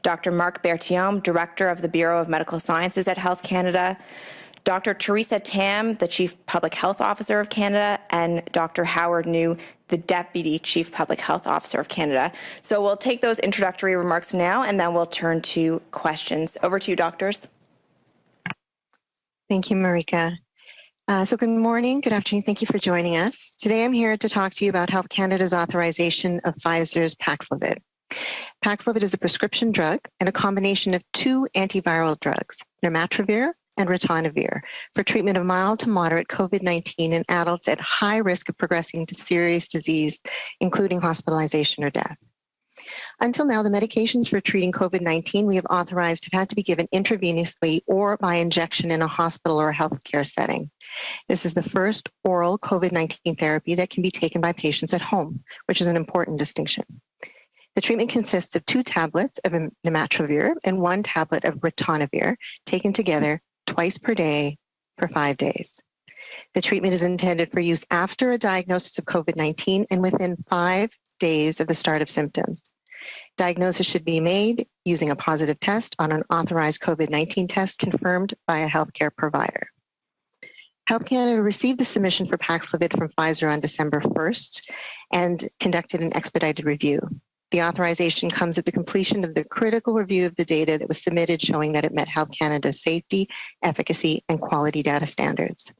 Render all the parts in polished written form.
Dr. Marc Berthiaume, Director of the Bureau of Medical Sciences at Health Canada, Dr. Teresa Tam, the Chief Public Health Officer of Canada, and Dr. Howard New, the Deputy Chief Public Health Officer of Canada. So we'll take those introductory remarks now, and then we'll turn to questions. Over to you, doctors. Thank you, Marika. So good morning, good afternoon. Thank you for joining us. Today I'm here to talk to you about Health Canada's authorization of Pfizer's Paxlovid. Paxlovid is a prescription drug and a combination of two antiviral drugs, nirmatrelvir and ritonavir, for treatment of mild to moderate COVID-19 in adults at high risk of progressing to serious disease, including hospitalization or death. Until now, the medications for treating COVID-19 we have authorized have had to be given intravenously or by injection in a hospital or a healthcare setting. This is the first oral COVID-19 therapy that can be taken by patients at home, which is an important distinction. The treatment consists of 2 tablets of nirmatrelvir and 1 tablet of ritonavir taken together twice per day for 5 days. The treatment is intended for use after a diagnosis of COVID-19 and within 5 days of the start of symptoms. Diagnosis should be made using a positive test on an authorized COVID-19 test confirmed by a healthcare provider. Health Canada received the submission for Paxlovid from Pfizer on December 1st and conducted an expedited review. The authorization comes at the completion of the critical review of the data that was submitted showing that it met Health Canada's safety, efficacy, and quality data standards.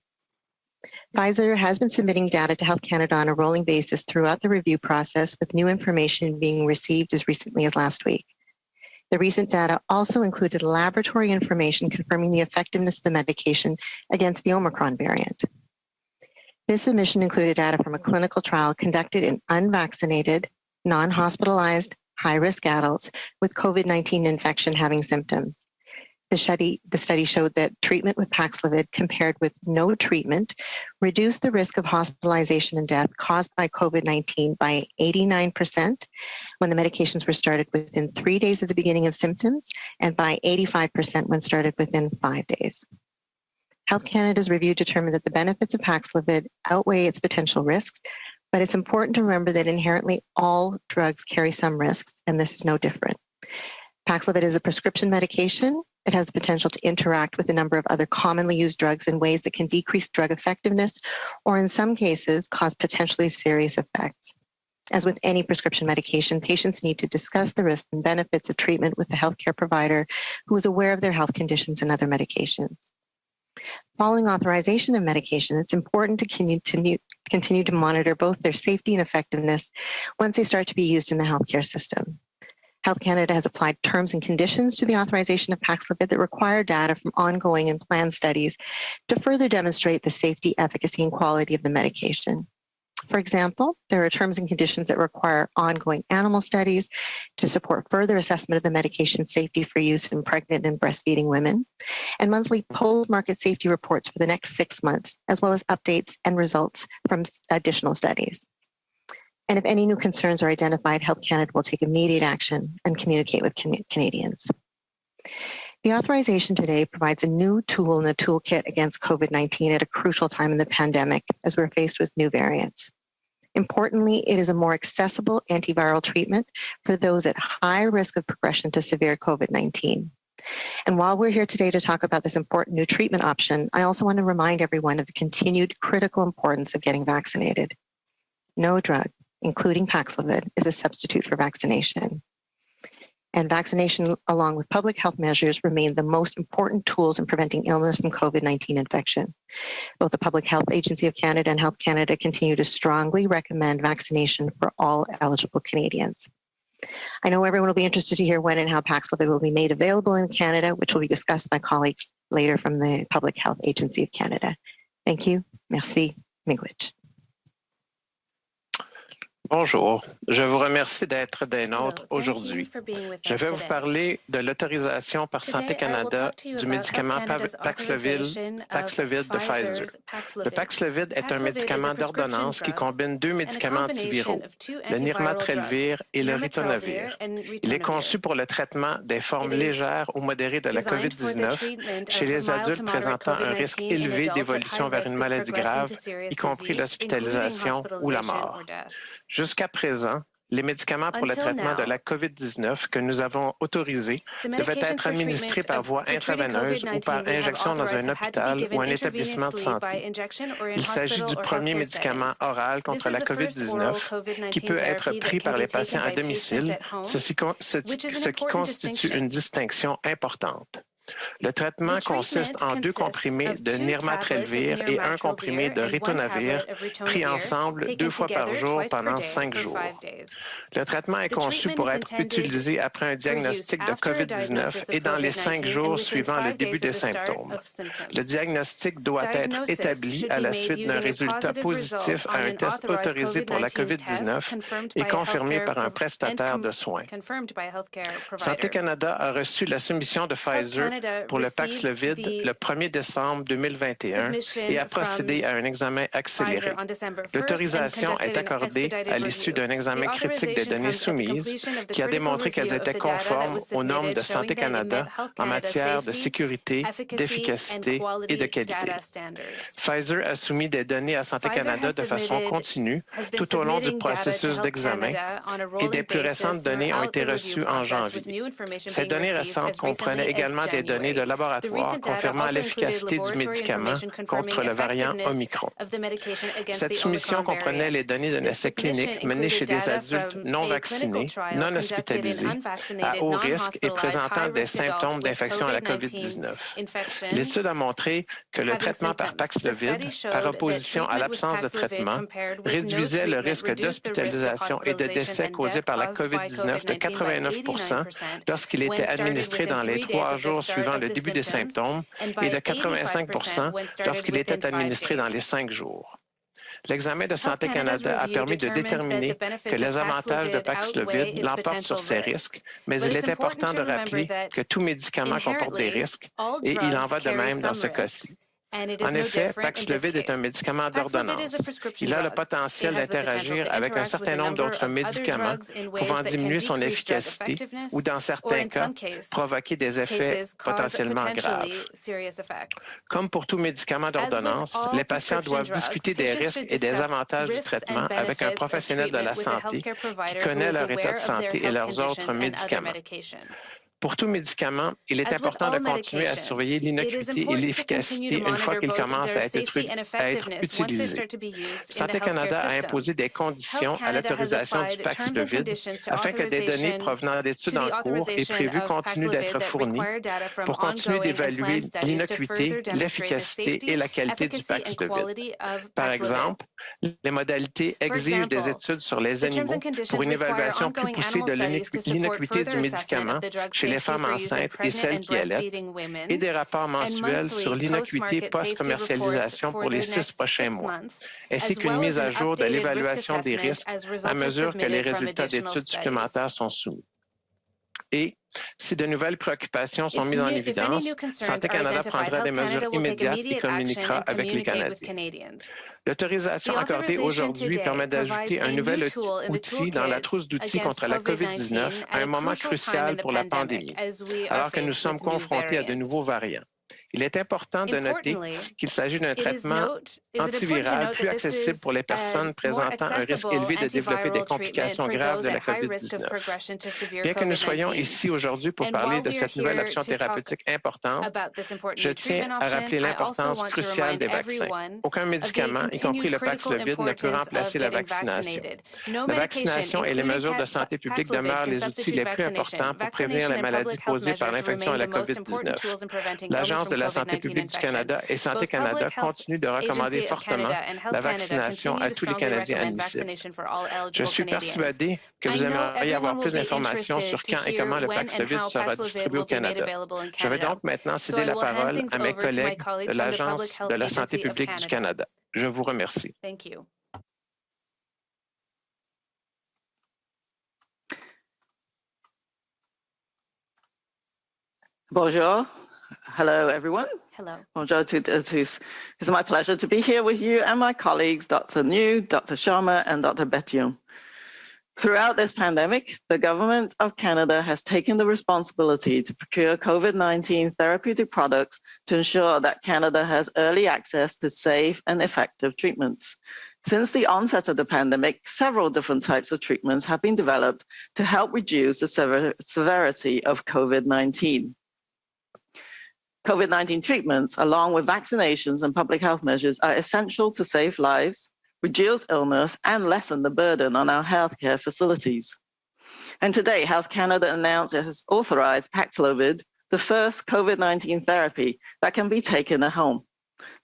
Pfizer has been submitting data to Health Canada on a rolling basis throughout the review process, with new information being received as recently as last week. The recent data also included laboratory information confirming the effectiveness of the medication against the Omicron variant. This submission included data from a clinical trial conducted in unvaccinated, non-hospitalized, high-risk adults with COVID-19 infection having symptoms. The study showed that treatment with Paxlovid compared with no treatment reduced the risk of hospitalization and death caused by COVID-19 by 89% when the medications were started within 3 days of the beginning of symptoms and by 85% when started within 5 days. Health Canada's review determined that the benefits of Paxlovid outweigh its potential risks, but it's important to remember that inherently all drugs carry some risks, and this is no different. Paxlovid is a prescription medication. It has the potential to interact with a number of other commonly used drugs in ways that can decrease drug effectiveness or in some cases cause potentially serious effects. As with any prescription medication, patients need to discuss the risks and benefits of treatment with the healthcare provider who is aware of their health conditions and other medications. Following authorization of medication, it's important to continue to monitor both their safety and effectiveness once they start to be used in the healthcare system. Health Canada has applied terms and conditions to the authorization of Paxlovid that require data from ongoing and planned studies to further demonstrate the safety, efficacy, and quality of the medication. For example, there are terms and conditions that require ongoing animal studies to support further assessment of the medication's safety for use in pregnant and breastfeeding women, and monthly post-market safety reports for the next 6 months, as well as updates and results from additional studies. And if any new concerns are identified, Health Canada will take immediate action and communicate with Canadians. The authorization today provides a new tool in the toolkit against COVID-19 at a crucial time in the pandemic as we're faced with new variants. Importantly, it is a more accessible antiviral treatment for those at high risk of progression to severe COVID-19. And while we're here today to talk about this important new treatment option, I also want to remind everyone of the continued critical importance of getting vaccinated. No drug, including Paxlovid, is a substitute for vaccination. And vaccination, along with public health measures, remain the most important tools in preventing illness from COVID-19 infection. Both the Public Health Agency of Canada and Health Canada continue to strongly recommend vaccination for all eligible Canadians. I know everyone will be interested to hear when and how Paxlovid will be made available in Canada, which will be discussed by colleagues later from the Public Health Agency of Canada. Thank you. Merci. Miigwech. Bonjour, je vous remercie d'être des nôtres aujourd'hui. Je vais vous parler de l'autorisation par Santé Canada du médicament Paxlovid de Pfizer. Le Paxlovid est un médicament d'ordonnance qui combine 2 médicaments antiviraux, le nirmatrelvir et le ritonavir. Il est conçu pour le traitement des formes légères ou modérées de la COVID-19 chez les adultes présentant un risque élevé d'évolution vers une maladie grave, y compris l'hospitalisation ou la mort. Jusqu'à présent, Les médicaments pour le traitement de la COVID-19 que nous avons autorisés devaient être administrés par voie intraveineuse ou par injection dans un hôpital ou un établissement de santé. Il s'agit du premier médicament oral contre la COVID-19 qui peut être pris par les patients à domicile, ce qui constitue une distinction importante. Le traitement consiste en 2 comprimés de nirmatrelvir et 1 comprimé de ritonavir pris ensemble 2 fois par jour pendant 5 jours. Le traitement est conçu pour être utilisé après un diagnostic de COVID-19 et dans les 5 jours suivant le début des symptômes. Le diagnostic doit être établi à la suite d'un résultat positif à un test autorisé pour la COVID-19 et confirmé par un prestataire de soins. Santé Canada a reçu la soumission de Pfizer pour le Paxlovid le 1er décembre 2021 et a procédé à un examen accéléré. L'autorisation est accordée à l'issue d'un examen critique des données soumises qui a démontré qu'elles étaient conformes aux normes de Santé Canada en matière de sécurité, d'efficacité et de qualité. Pfizer a soumis des données à Santé Canada de façon continue tout au long du processus d'examen et des plus récentes données ont été reçues en janvier. Ces données récentes comprenaient également des données de laboratoire confirmant l'efficacité du médicament contre le variant Omicron. Cette soumission comprenait les données d'un essai clinique mené chez des adultes non vaccinés, non hospitalisés, à haut risque et présentant des symptômes d'infection à la COVID-19. L'étude a montré que le traitement par Paxlovid, par opposition à l'absence de traitement, réduisait le risque d'hospitalisation et de décès causés par la COVID-19 de 89 % lorsqu'il était administré dans les 3 jours suivant le début des symptômes et de 85 % lorsqu'il était administré dans les 5 jours. L'examen de Santé Canada a permis de déterminer que les avantages de Paxlovid l'emportent sur ces risques, mais il est important de rappeler que tout médicament comporte des risques et il en va de même dans ce cas-ci. En effet, Paxlovid est un médicament d'ordonnance. Il a le potentiel d'interagir avec un certain nombre d'autres médicaments pouvant diminuer son efficacité ou, dans certains cas, provoquer des effets potentiellement graves. Comme pour tout médicament d'ordonnance, les patients doivent discuter des risques et des avantages du traitement avec un professionnel de la santé qui connaît leur état de santé et leurs autres médicaments. Pour tout médicament, il est important de continuer à surveiller l'innocuité et l'efficacité une fois qu'il commence à être utilisé. Santé Canada a imposé des conditions à l'autorisation du Paxlovid afin que des données provenant d'études en cours et prévues continuent d'être fournies pour continuer d'évaluer l'innocuité, l'efficacité et la qualité du Paxlovid. Par exemple, les modalités exigent des études sur les animaux pour une évaluation plus poussée de l'innocuité du médicament chez les femmes enceintes et celles qui allaitent, et des rapports mensuels sur l'innocuité post-commercialisation pour les 6 prochains mois, ainsi qu'une mise à jour de l'évaluation des risques à mesure que les résultats d'études supplémentaires sont soumis. Et si de nouvelles préoccupations sont mises en évidence, Santé Canada prendra des mesures immédiates et communiquera avec les Canadiens. L'autorisation accordée aujourd'hui permet d'ajouter un nouvel outil dans la trousse d'outils contre la COVID-19 à un moment crucial pour la pandémie, alors que nous sommes confrontés à de nouveaux variants. Il est important de noter qu'il s'agit d'un traitement antiviral plus accessible pour les personnes présentant un risque élevé de développer des complications graves de la COVID-19. Bien que nous soyons ici aujourd'hui pour parler de cette nouvelle option thérapeutique importante, je tiens à rappeler l'importance cruciale des vaccins. Aucun médicament, y compris le Paxlovid, ne peut remplacer la vaccination. La vaccination et les mesures de santé publique demeurent les outils les plus importants pour prévenir les maladies causées par l'infection à la COVID-19. L'Agence de la santé publique du Canada et Santé Canada continuent de recommander fortement la vaccination à tous les Canadiens admissibles. Je suis persuadé que vous aimeriez avoir plus d'informations sur quand et comment le Paxlovid sera distribué au Canada. Je vais donc maintenant céder la parole à mes collègues de l'Agence de la santé publique du Canada. Je vous remercie. Bonjour. Hello, everyone. Hello. Bonjour to tous. It's my pleasure to be here with you and my colleagues, Dr. New, Dr. Sharma, and Dr. Betium. Throughout this pandemic, the Government of Canada has taken the responsibility to procure COVID-19 therapeutic products to ensure that Canada has early access to safe and effective treatments. Since the onset of the pandemic, several different types of treatments have been developed to help reduce the severity of COVID-19. COVID-19 treatments, along with vaccinations and public health measures, are essential to save lives, reduce illness, and lessen the burden on our healthcare facilities. And today, Health Canada announced it has authorized Paxlovid, the first COVID-19 therapy that can be taken at home.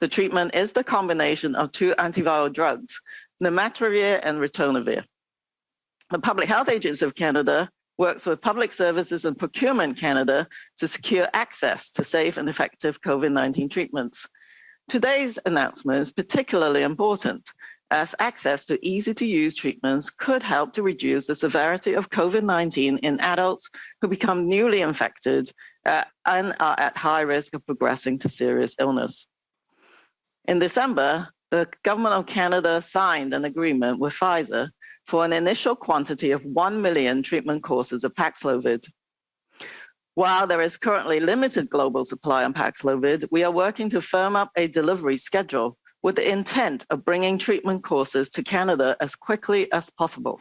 The treatment is the combination of two antiviral drugs, nirmatrelvir and ritonavir. The Public Health Agency of Canada works with Public Services and Procurement Canada to secure access to safe and effective COVID-19 treatments. Today's announcement is particularly important, as access to easy-to-use treatments could help to reduce the severity of COVID-19 in adults who become newly infected and are at high risk of progressing to serious illness. In December, the Government of Canada signed an agreement with Pfizer for an initial quantity of 1 million treatment courses of Paxlovid. While there is currently limited global supply on Paxlovid, we are working to firm up a delivery schedule with the intent of bringing treatment courses to Canada as quickly as possible.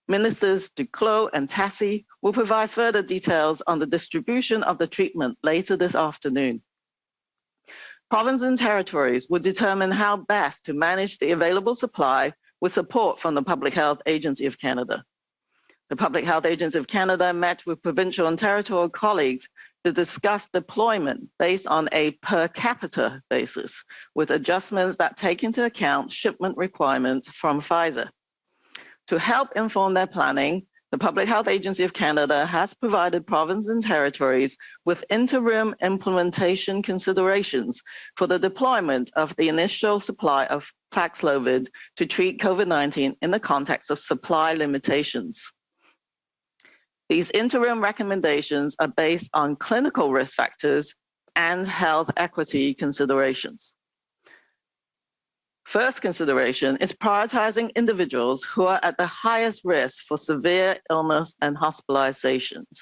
Ministers Duclos and Tassi will provide further details on the distribution of the treatment later this afternoon. Provinces and territories will determine how best to manage the available supply with support from the Public Health Agency of Canada. The Public Health Agency of Canada met with provincial and territorial colleagues to discuss deployment based on a per capita basis, with adjustments that take into account shipment requirements from Pfizer. To help inform their planning, the Public Health Agency of Canada has provided provinces and territories with interim implementation considerations for the deployment of the initial supply of Paxlovid to treat COVID-19 in the context of supply limitations. These interim recommendations are based on clinical risk factors and health equity considerations. First consideration is prioritizing individuals who are at the highest risk for severe illness and hospitalizations.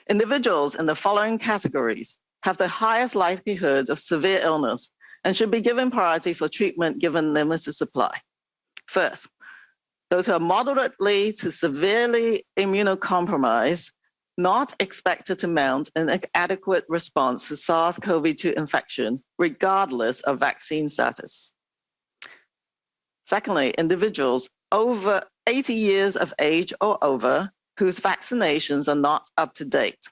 Individuals in the following categories have the highest likelihood of severe illness and should be given priority for treatment given limited supply. First, those who are moderately to severely immunocompromised, not expected to mount an adequate response to SARS-CoV-2 infection, regardless of vaccine status. Secondly, individuals over 80 years of age or over whose vaccinations are not up to date.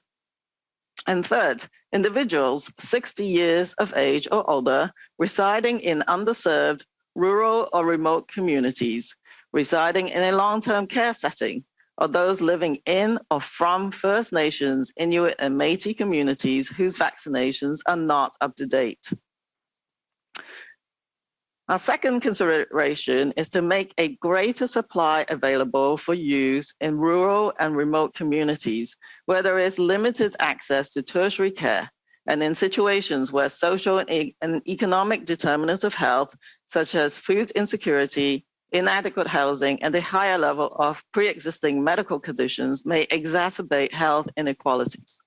And third, individuals 60 years of age or older residing in underserved, rural or remote communities, residing in a long-term care setting, or those living in or from First Nations, Inuit, and Métis communities whose vaccinations are not up to date. Our second consideration is to make a greater supply available for use in rural and remote communities where there is limited access to tertiary care and in situations where social and economic determinants of health, such as food insecurity, inadequate housing, and a higher level of pre-existing medical conditions may exacerbate health inequalities.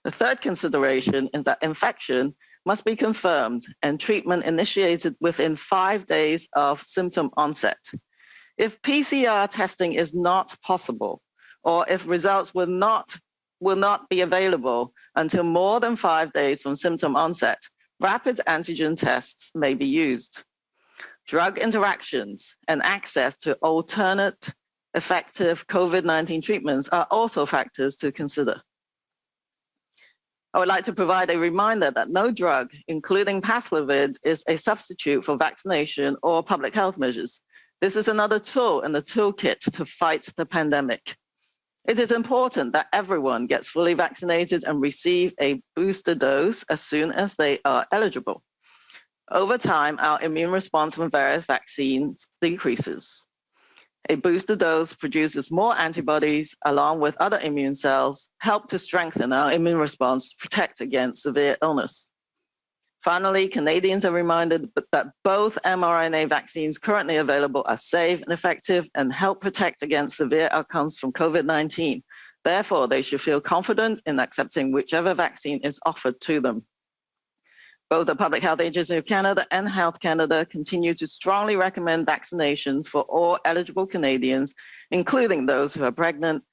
The third consideration is that infection must be confirmed and treatment initiated within 5 days of symptom onset. If PCR testing is not possible, or if results will not be available until more than 5 days from symptom onset, rapid antigen tests may be used. Drug interactions and access to alternate effective COVID-19 treatments are also factors to consider. I would like to provide a reminder that no drug, including Paxlovid, is a substitute for vaccination or public health measures. This is another tool in the toolkit to fight the pandemic. It is important that everyone gets fully vaccinated and receive a booster dose as soon as they are eligible. Over time, our immune response from various vaccines decreases. A booster dose produces more antibodies along with other immune cells, help to strengthen our immune response to protect against severe illness. Finally, Canadians are reminded that both mRNA vaccines currently available are safe and effective and help protect against severe outcomes from COVID-19. Therefore, they should feel confident in accepting whichever vaccine is offered to them. Both the Public Health Agency of Canada and Health Canada continue to strongly recommend vaccinations for all eligible Canadians, including those who are pregnant,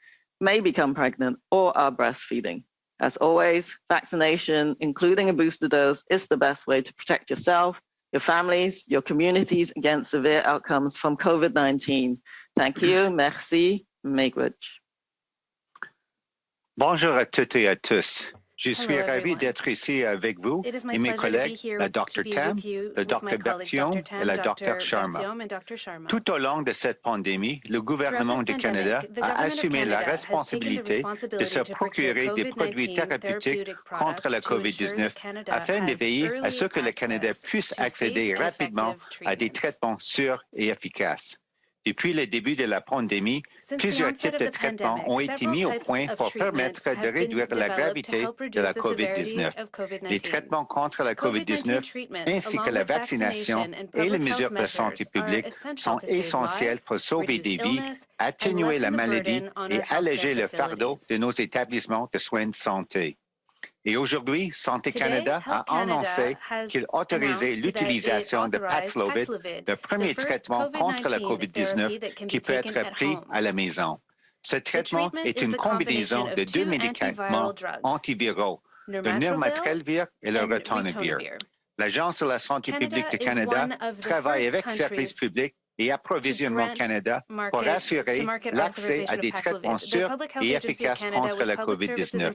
may become pregnant, or are breastfeeding. As always, vaccination, including a booster dose, is the best way to protect yourself, your families, your communities against severe outcomes from COVID-19. Thank you. Merci. Miigwech. Bonjour à toutes et à tous. Je suis ravi d'être ici avec vous et mes collègues, la Dr. Tam, le Dr. Berthiaume et la Dr. Sharma. Tout au long de cette pandémie, le gouvernement du Canada a assumé la responsabilité de se procurer des produits thérapeutiques contre la COVID-19 afin de veiller à ce que le Canada puisse accéder rapidement à des traitements sûrs et efficaces. Depuis le début de la pandémie, plusieurs types de traitements ont été mis au point pour permettre de réduire la gravité de la COVID-19. Les traitements contre la COVID-19 ainsi que la vaccination et les mesures de santé publique sont essentiels pour sauver des vies, atténuer la maladie et alléger le fardeau de nos établissements de soins de santé. Et aujourd'hui, Santé Canada a annoncé qu'il autorisait l'utilisation de Paxlovid, le premier traitement contre la COVID-19 qui peut être pris à la maison. Ce traitement est une combinaison de deux médicaments antiviraux, le nirmatrelvir et le ritonavir. L'Agence de la santé publique du Canada travaille avec Services publics et Approvisionnement Canada pour assurer l'accès à des traitements sûrs et efficaces contre la COVID-19.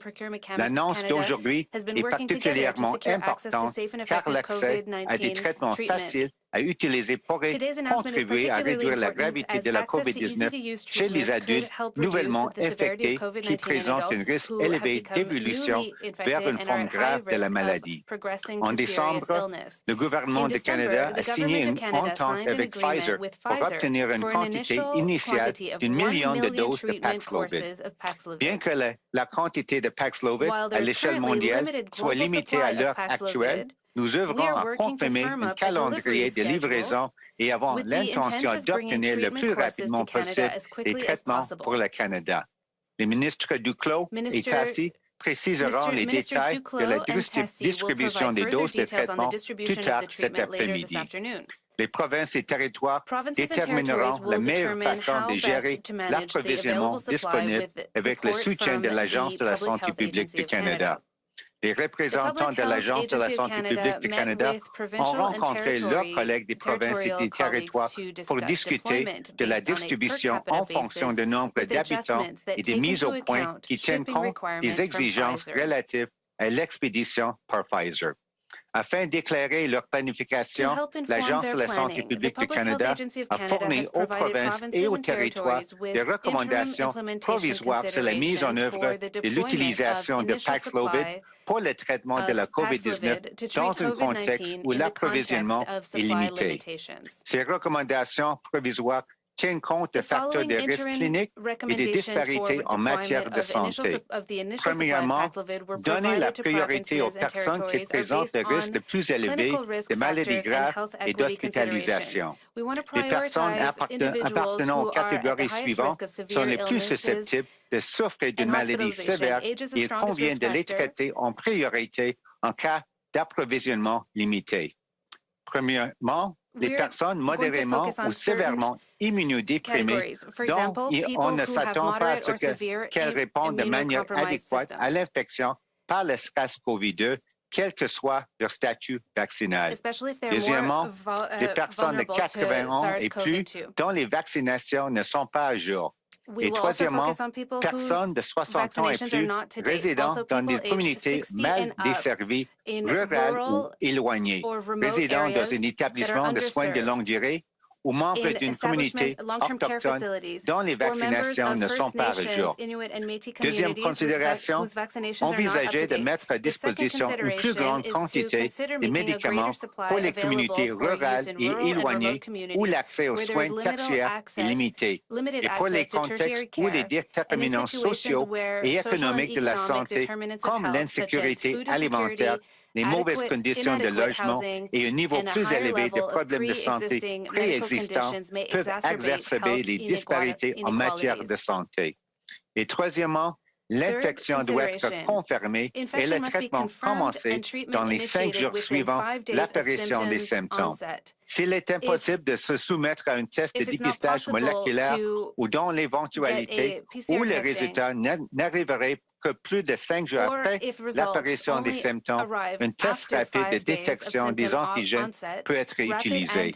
L'annonce d'aujourd'hui est particulièrement importante car l'accès à des traitements faciles à utiliser pourrait contribuer à réduire la gravité de la COVID-19 chez les adultes nouvellement infectés qui présentent un risque élevé d'évolution vers une forme grave de la maladie. En décembre, le gouvernement du Canada a signé une entente avec Pfizer pour obtenir une quantité initiale d'1 million de doses de Paxlovid. Bien que la quantité de Paxlovid à l'échelle mondiale soit limitée à l'heure actuelle, nous œuvrons à confirmer un calendrier de livraison et avons l'intention d'obtenir le plus rapidement possible des traitements pour le Canada. Les ministres Duclos et Tassi préciseront les détails de la distribution des doses de traitement plus tard cet après-midi. Les provinces et territoires détermineront la meilleure façon de gérer l'approvisionnement disponible avec le soutien de l'Agence de la santé publique du Canada. Les représentants de l'Agence de la santé publique du Canada ont rencontré leurs collègues des provinces et des territoires pour discuter de la distribution en fonction du nombre d'habitants et des mises au point qui tiennent compte des exigences relatives à l'expédition par Pfizer. Afin d'éclairer leur planification, l'Agence de la santé publique du Canada a fourni aux provinces et aux territoires des recommandations provisoires sur la mise en œuvre de l'utilisation de Paxlovid pour le traitement de la COVID-19 dans un contexte où l'approvisionnement est limité. Ces recommandations provisoires tiennent compte de facteurs de risque clinique et des disparités en matière de santé. Premièrement, donner la priorité aux personnes qui présentent le risque le plus élevé de maladies graves et d'hospitalisation. Les personnes appartenant aux catégories suivantes sont les plus susceptibles de souffrir d'une maladie sévère et il convient de les traiter en priorité en cas d'approvisionnement limité. Premièrement, les personnes modérément ou sévèrement immunodéprimées dont on ne s'attend pas à ce qu'elles répondent de manière adéquate à l'infection par le SARS-CoV-2, quel que soit leur statut vaccinal. Deuxièmement, les personnes de 80 ans et plus dont les vaccinations ne sont pas à jour. Et troisièmement, personnes de 60 ans et plus résidant dans des communautés mal desservies, rurales ou éloignées, résidant dans un établissement de soins de longue durée ou membres d'une communauté autochtone dont les vaccinations ne sont pas à jour. Deuxième considération, envisager de mettre à disposition une plus grande quantité de médicaments pour les communautés rurales et éloignées où l'accès aux soins tertiaires est limité et pour les contextes où les déterminants sociaux et économiques de la santé, comme l'insécurité alimentaire, les mauvaises conditions de logement et un niveau plus élevé de problèmes de santé préexistants peuvent exacerber les disparités en matière de santé. Et troisièmement, L'infection doit être confirmée et le traitement commencer dans les 5 jours suivants l'apparition des symptômes. S'il est impossible de se soumettre à un test de dépistage moléculaire ou dans l'éventualité où les résultats n'arriveraient que plus de 5 jours après l'apparition des symptômes, un test rapide de détection des antigènes peut être utilisé.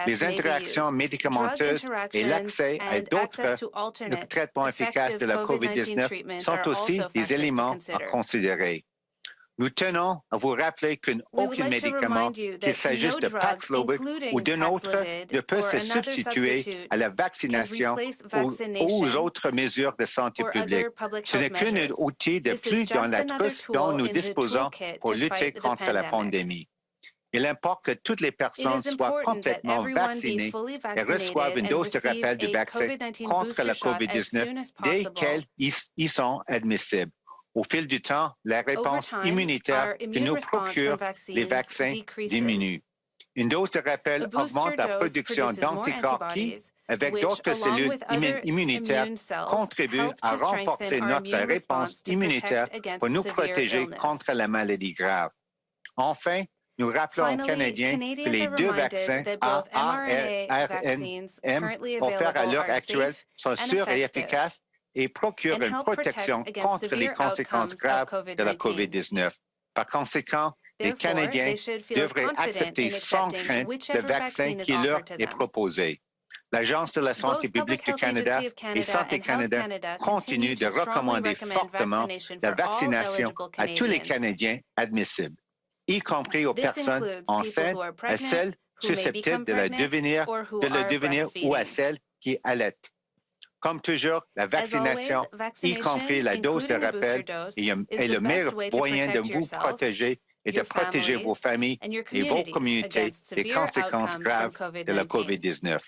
Les interactions médicamenteuses et l'accès à d'autres traitements efficaces de la COVID-19 sont aussi des éléments à considérer. Nous tenons à vous rappeler qu'aucun médicament, qu'il s'agisse de Paxlovid ou d'un autre, ne peut se substituer à la vaccination ou aux autres mesures de santé publique. Ce n'est qu'un outil de plus dans la trousse dont nous disposons pour lutter contre la pandémie. Il importe que toutes les personnes soient complètement vaccinées et reçoivent une dose de rappel du vaccin contre la COVID-19 dès qu'elles y sont admissibles. Au fil du temps, la réponse immunitaire que nous procurent les vaccins diminue. Une dose de rappel augmente la production d'anticorps qui, avec d'autres cellules immunitaires, contribuent à renforcer notre réponse immunitaire pour nous protéger contre la maladie grave. Enfin, nous rappelons aux Canadiens que les 2 vaccins ARNM offerts à l'heure actuelle sont sûrs et efficaces et procurent une protection contre les conséquences graves de la COVID-19. Par conséquent, les Canadiens devraient accepter sans crainte le vaccin qui leur est proposé. L'Agence de la santé publique du Canada et Santé Canada continuent de recommander fortement la vaccination à tous les Canadiens admissibles, y compris aux personnes enceintes, à celles susceptibles de le devenir ou à celles qui allaitent. Comme toujours, la vaccination, y compris la dose de rappel, est le meilleur moyen de vous protéger et de protéger vos familles et vos communautés des conséquences graves de la COVID-19.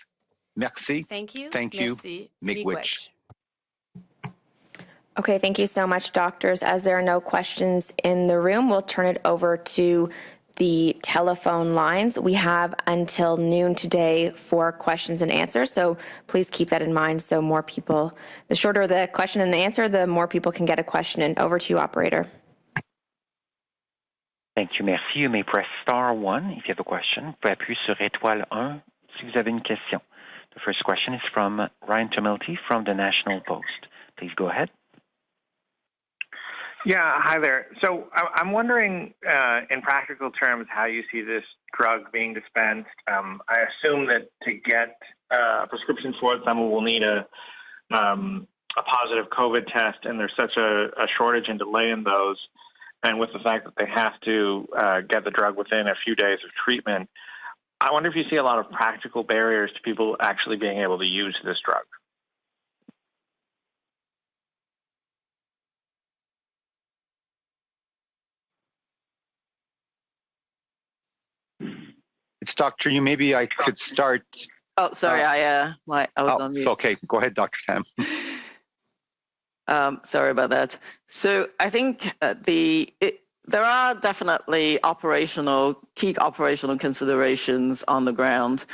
Merci. Thank you. Miigwech. Okay, thank you so much, doctors. As there are no questions in the room, we'll turn it over to the telephone lines. We have until noon today for questions and answers, so please keep that in mind. So more people, the shorter the question and the answer, the more people can get a question in. Over to you, operator. Thank you, merci. You may press star 1 if you have a question. Vous pouvez appuyer sur étoile 1 si vous avez une question. The first question is from Ryan Tumilty from the National Post. Please go ahead. Yeah, hi there. So I'm wondering, in practical terms, how you see this drug being dispensed. I assume that to get a prescription for it, someone will need a positive COVID test, and there's such a shortage and delay in those. And with the fact that they have to get the drug within a few days of treatment, I wonder if you see a lot of practical barriers to people actually being able to use this drug. It's Dr. Yu. Maybe I could start. Oh, sorry, I was on mute. Okay, go ahead, Dr. Tam. Sorry about that. So I think there are definitely key operational considerations on the ground,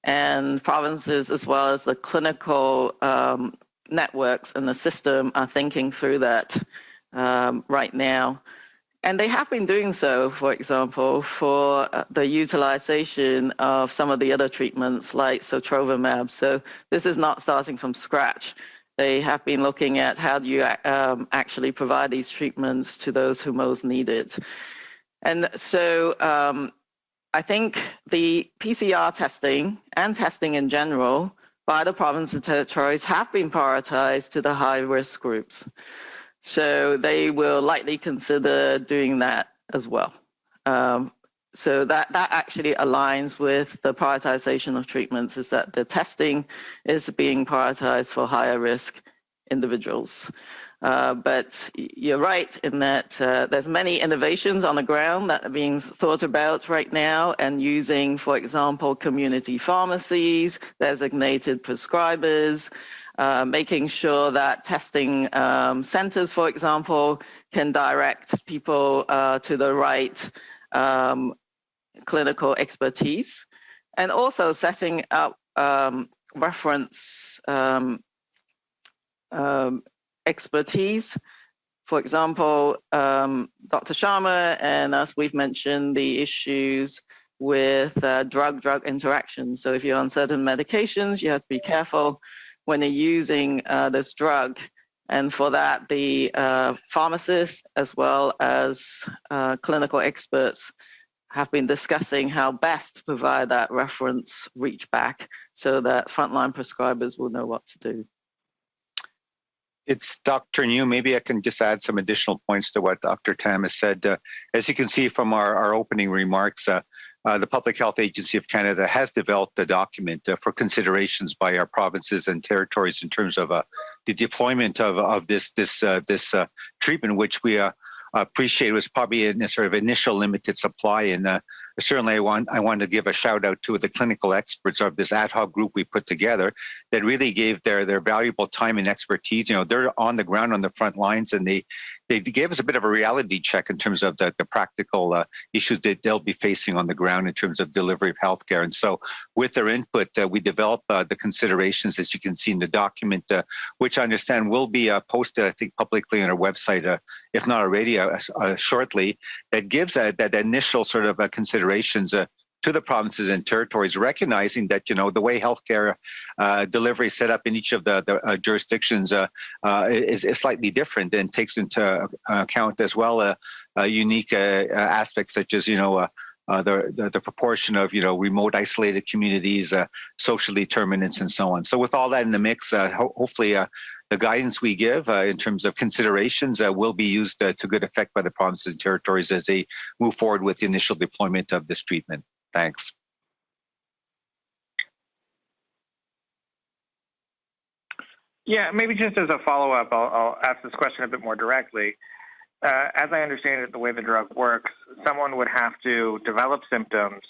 and provinces as well as the clinical networks in the system are thinking through that right now. And they have been doing so, for example, for the utilization of some of the other treatments like sotrovimab. So this is not starting from scratch. They have been looking at how do you actually provide these treatments to those who most need it. And so I think the PCR testing and testing in general by the provinces and territories have been prioritized to the high-risk groups. So they will likely consider doing that as well. So that actually aligns with the prioritization of treatments, is that the testing is being prioritized for higher risk individuals. But you're right in that there's many innovations on the ground that are being thought about right now, and using, for example, community pharmacies, designated prescribers, making sure that testing centers, for example, can direct people to the right clinical expertise, and also setting up reference expertise For example, Dr. Sharma and us, we've mentioned the issues with drug-drug interactions. So if you're on certain medications, you have to be careful when you're using this drug. And for that, the pharmacists as well as clinical experts have been discussing how best to provide that reference reach back so that frontline prescribers will know what to do. It's Dr. New. Maybe I can just add some additional points to what Dr. Tam has said. As you can see from our opening remarks, the Public Health Agency of Canada has developed a document for considerations by our provinces and territories in terms of the deployment of this treatment, which we appreciate was probably in a sort of initial limited supply. And certainly I want to give a shout out to the clinical experts of this ad hoc group we put together that really gave their valuable time and expertise. You know, they're on the ground on the front lines, and they gave us a bit of a reality check in terms of the practical issues that they'll be facing on the ground in terms of delivery of healthcare. And so with their input, we developed the considerations, as you can see in the document, which I understand will be posted, I think, publicly on our website, if not already, shortly, that gives that initial sort of considerations to the provinces and territories, recognizing that, you know, the way healthcare delivery is set up in each of the jurisdictions is slightly different and takes into account as well unique aspects such as, you know, the proportion of, you know, remote isolated communities, social determinants, and so on. So with all that in the mix, hopefully the guidance we give in terms of considerations will be used to good effect by the provinces and territories as they move forward with the initial deployment of this treatment. Thanks. Yeah, maybe just as a follow-up, I'll ask this question a bit more directly. As I understand it, the way the drug works, someone would have to develop symptoms,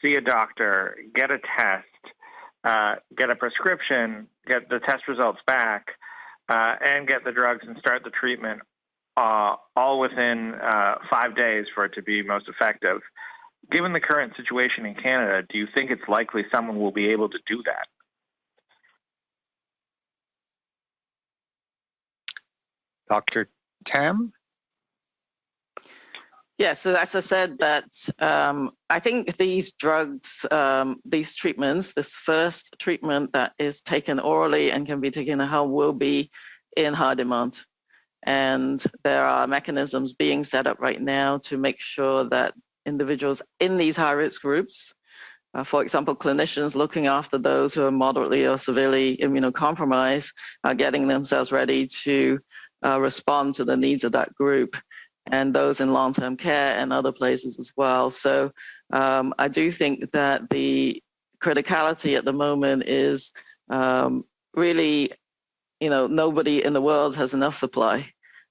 see a doctor, get a test, get a prescription, get the test results back, and get the drugs and start the treatment all within 5 days for it to be most effective. Given the current situation in Canada, do you think it's likely someone will be able to do that? Dr. Tam? Yeah, so as I said, that I think these drugs, these treatments, this first treatment that is taken orally and can be taken at home will be in high demand. And there are mechanisms being set up right now to make sure that individuals in these high-risk groups, for example, clinicians looking after those who are moderately or severely immunocompromised, are getting themselves ready to respond to the needs of that group, and those in long-term care and other places as well. So I do think that the criticality at the moment is really, you know, nobody in the world has enough supply.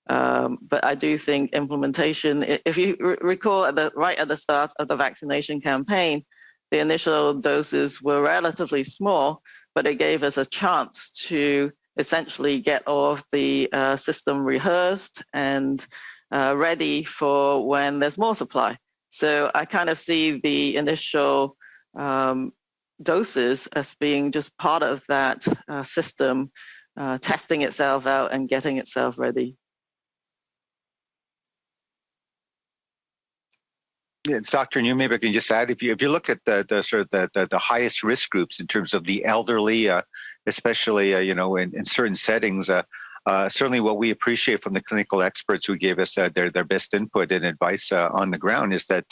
But I do think implementation, if you recall right at the start of the vaccination campaign, the initial doses were relatively small, but it gave us a chance to essentially get all of the system rehearsed and ready for when there's more supply. So I kind of see the initial doses as being just part of that system testing itself out and getting itself ready. Yeah, it's Dr. New. Maybe I can just add, if you look at the sort of the highest risk groups in terms of the elderly, especially you know, in certain settings, certainly what we appreciate from the clinical experts who gave us their best input and advice on the ground is that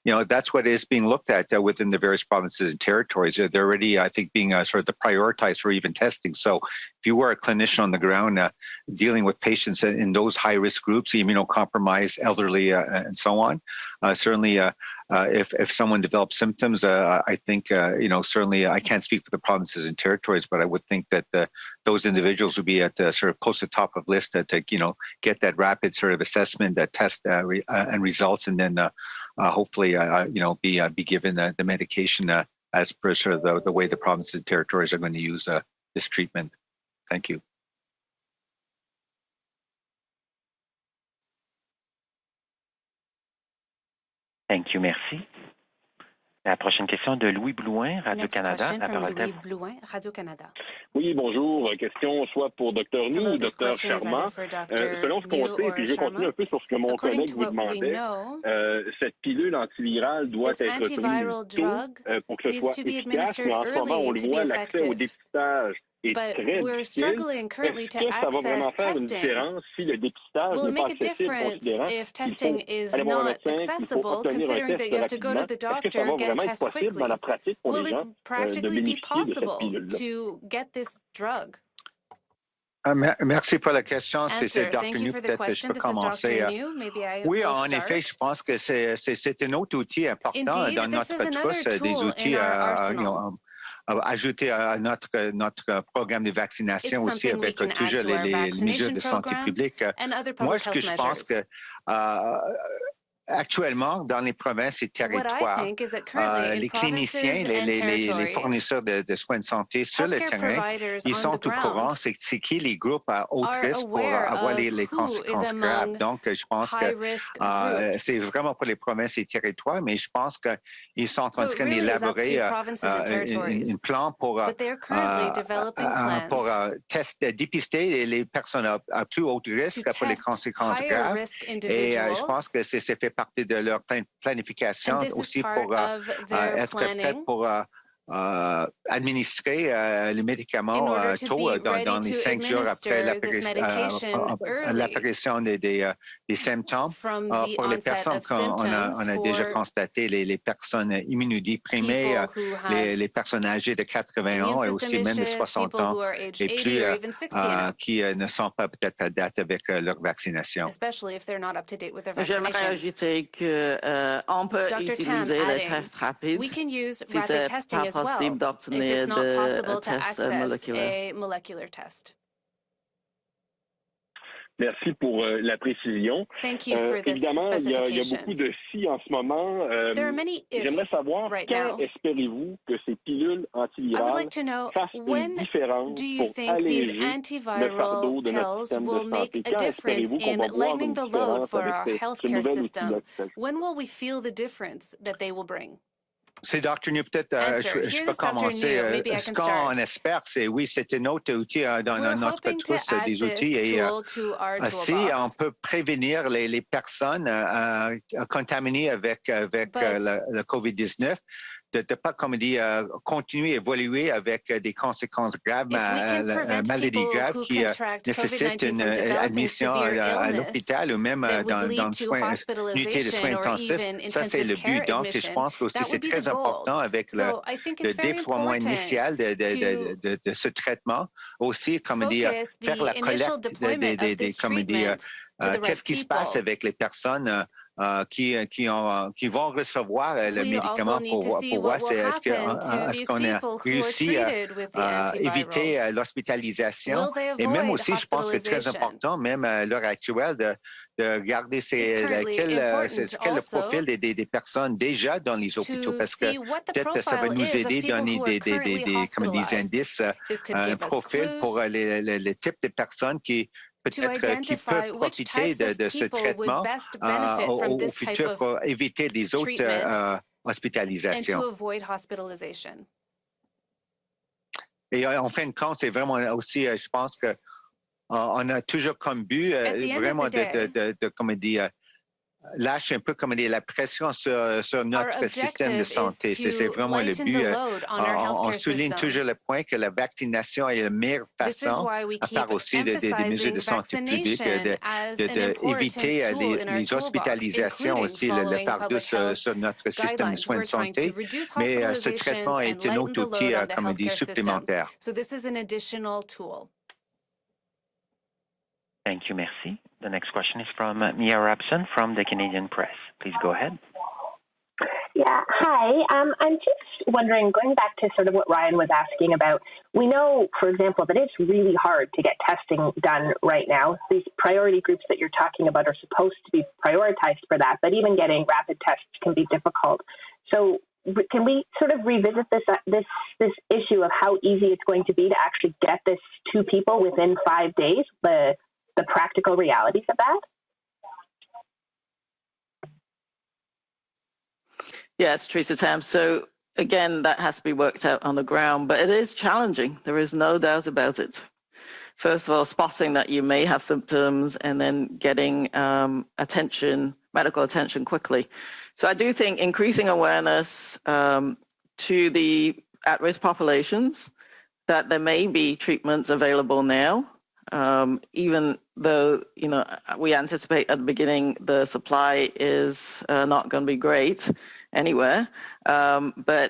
you know, that's what is being looked at within the various provinces and territories. They're already, I think, being sort of prioritized for even testing. So if you were a clinician on the ground dealing with patients in those high risk groups, immunocompromised, elderly, and so on, certainly if someone develops symptoms, I think, you know, certainly I can't speak for the provinces and territories, but I would think that those individuals would be at sort of close to top of list to, you know, get that rapid sort of assessment, that test and results, and then hopefully, you know, be given the medication as per sort of the way the provinces and territories are going to use this treatment. Thank you. Thank you, merci. La prochaine question de Louis Blouin, Radio-Canada. La parole est à vous. Blouin, Radio-Canada. Oui, bonjour. Question soit pour Dr. New ou Dr. Sharma. Selon ce qu'on sait, puis je vais continuer un peu sur ce que mon collègue vous demandait, cette pilule antivirale doit être prise tôt pour que ce soit efficace, mais en ce moment, on le voit, l'accès au dépistage est très difficile. Est-ce que ça va vraiment faire une différence si le dépistage n'est pas accessible, considérant qu'il faut aller voir un médecin, qu'il faut obtenir un test rapidement? Est-ce que ça va vraiment être possible dans la pratique pour les gens de bénéficier de cette pilule-là? Merci pour la question. C'est Dr. New. Peut-être je peux commencer. Oui, en effet, je pense que c'est un autre outil important dans notre trousse des outils ajouter à notre programme de vaccination aussi avec toujours les mesures de santé publique. Moi, ce que je pense que actuellement, dans les provinces et territoires, les cliniciens, les fournisseurs de soins de santé sur le terrain, ils sont au courant c'est qui les groupes à haut risque pour avoir les conséquences graves. Donc, je pense que c'est vraiment pour les provinces et territoires, mais je pense qu'ils sont en train d'élaborer un plan pour dépister les personnes à plus haut risque pour les conséquences graves. Et je pense que c'est fait partie de leur planification aussi pour être prêt pour administrer les médicaments tôt dans les 5 jours après l'apparition des symptômes. Pour les personnes qu'on a déjà constaté, les personnes immunodéprimées, les personnes âgées de 80 ans et aussi même de 60 ans et plus qui ne sont pas peut-être à date avec leur vaccination. J'aimerais ajouter qu'on peut utiliser les tests rapides si c'est pas possible d'obtenir de tests moléculaires. Merci pour la précision. Évidemment, il y a beaucoup de si en ce moment. J'aimerais savoir quand espérez-vous que ces pilules antivirales fassent une différence pour alléger le fardeau de notre système de santé? Quand espérez-vous qu'on va voir une différence avec ce nouvel outil-là? C'est Dr. New, peut-être je peux commencer. Ce qu'on espère, c'est un autre outil dans notre trousse des outils et si on peut prévenir les personnes contaminées avec le COVID-19, de ne pas, comme dit, continuer à évoluer avec des conséquences graves, maladies graves qui nécessitent une admission à l'hôpital ou même dans une unité de soins intensifs. Ça, c'est le but. Donc, je pense que c'est très important avec le déploiement initial de ce traitement. Aussi, comme dire, faire la collecte qu'est-ce qui se passe avec les personnes qui vont recevoir le médicament pour voir est-ce qu'on a réussi à éviter l'hospitalisation. Et même aussi, je pense que c'est très important, même à l'heure actuelle, de regarder quel est le profil des personnes déjà dans les hôpitaux, parce que peut-être ça va nous aider à donner des indices, un profil pour le type de personnes qui peut-être qui peuvent profiter de ce traitement au futur pour éviter les autres hospitalisations. Et en fin de compte, c'est vraiment aussi, je pense que on a toujours comme but vraiment comme dire, lâche un peu comme la pression sur notre système de santé. C'est vraiment le but. On souligne toujours le point que la vaccination est la meilleure façon, à part aussi des mesures de santé publique, d'éviter les hospitalisations, aussi le fardeau sur notre système de soins de santé. Mais ce traitement est un autre outil, comme on dit, supplémentaire. Thank you, merci. The next question is from Mia Rabson from the Canadian Press. Please go ahead. Yeah, hi. I'm just wondering, going back to sort of what Ryan was asking about, we know, for example, that it's really hard to get testing done right now. These priority groups that you're talking about are supposed to be prioritized for that, but even getting rapid tests can be difficult. So can we sort of revisit this issue of how easy it's going to be to actually get this to people within 5 days, the practical realities of that? Yes, Teresa Tam. So again, that has to be worked out on the ground, but it is challenging. There is no doubt about it. First of all, spotting that you may have symptoms and then getting medical attention quickly. So I do think increasing awareness to the at-risk populations that there may be treatments available now, even though we anticipate at the beginning the supply is not going to be great anywhere. But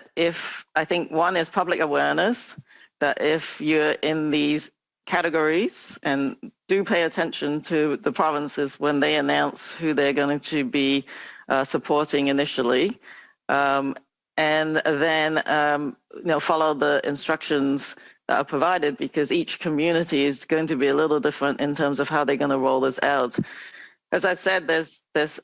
I think one is public awareness that if you're in these categories, and do pay attention to the provinces when they announce who they're going to be supporting initially, and then follow the instructions that are provided, because each community is going to be a little different in terms of how they're going to roll this out. As I said, there's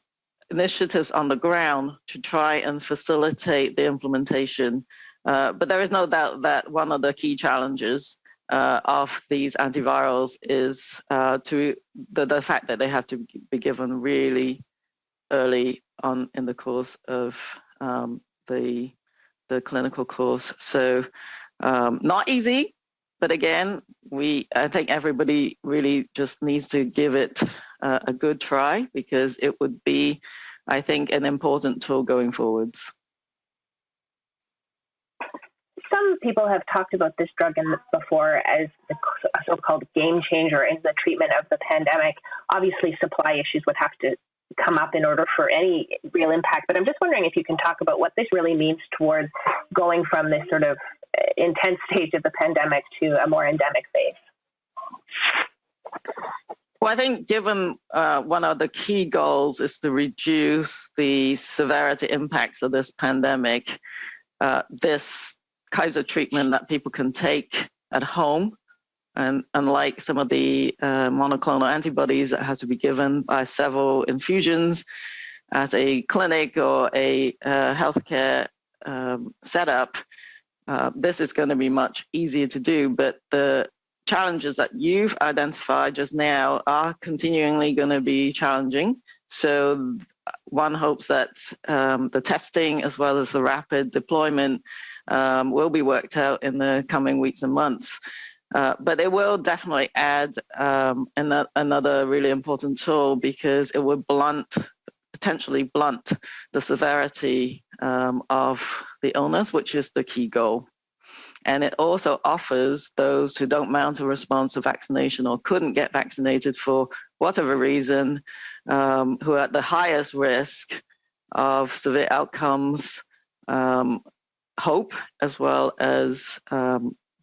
initiatives on the ground to try and facilitate the implementation, but there is no doubt that one of the key challenges of these antivirals is to the fact that they have to be given really early on in the course of the clinical course. So not easy, but again, I think everybody really just needs to give it a good try, because it would be, I think, an important tool going forwards. Some people have talked about this drug before as a so-called game changer in the treatment of the pandemic. Obviously, supply issues would have to come up in order for any real impact. But I'm just wondering if you can talk about what this really means towards going from this sort of intense stage of the pandemic to a more endemic phase. Well, I think given one of the key goals is to reduce the severity impacts of this pandemic, this kinds of treatment that people can take at home, and unlike some of the monoclonal antibodies that have to be given by several infusions at a clinic or a healthcare setup, this is going to be much easier to do. But the challenges that you've identified just now are continually going to be challenging. So one hopes that the testing as well as the rapid deployment will be worked out in the coming weeks and months. But it will definitely add another really important tool, because it would potentially blunt the severity of the illness, which is the key goal. And it also offers those who don't mount a response to vaccination or couldn't get vaccinated for whatever reason, who are at the highest risk of severe outcomes, hope, as well as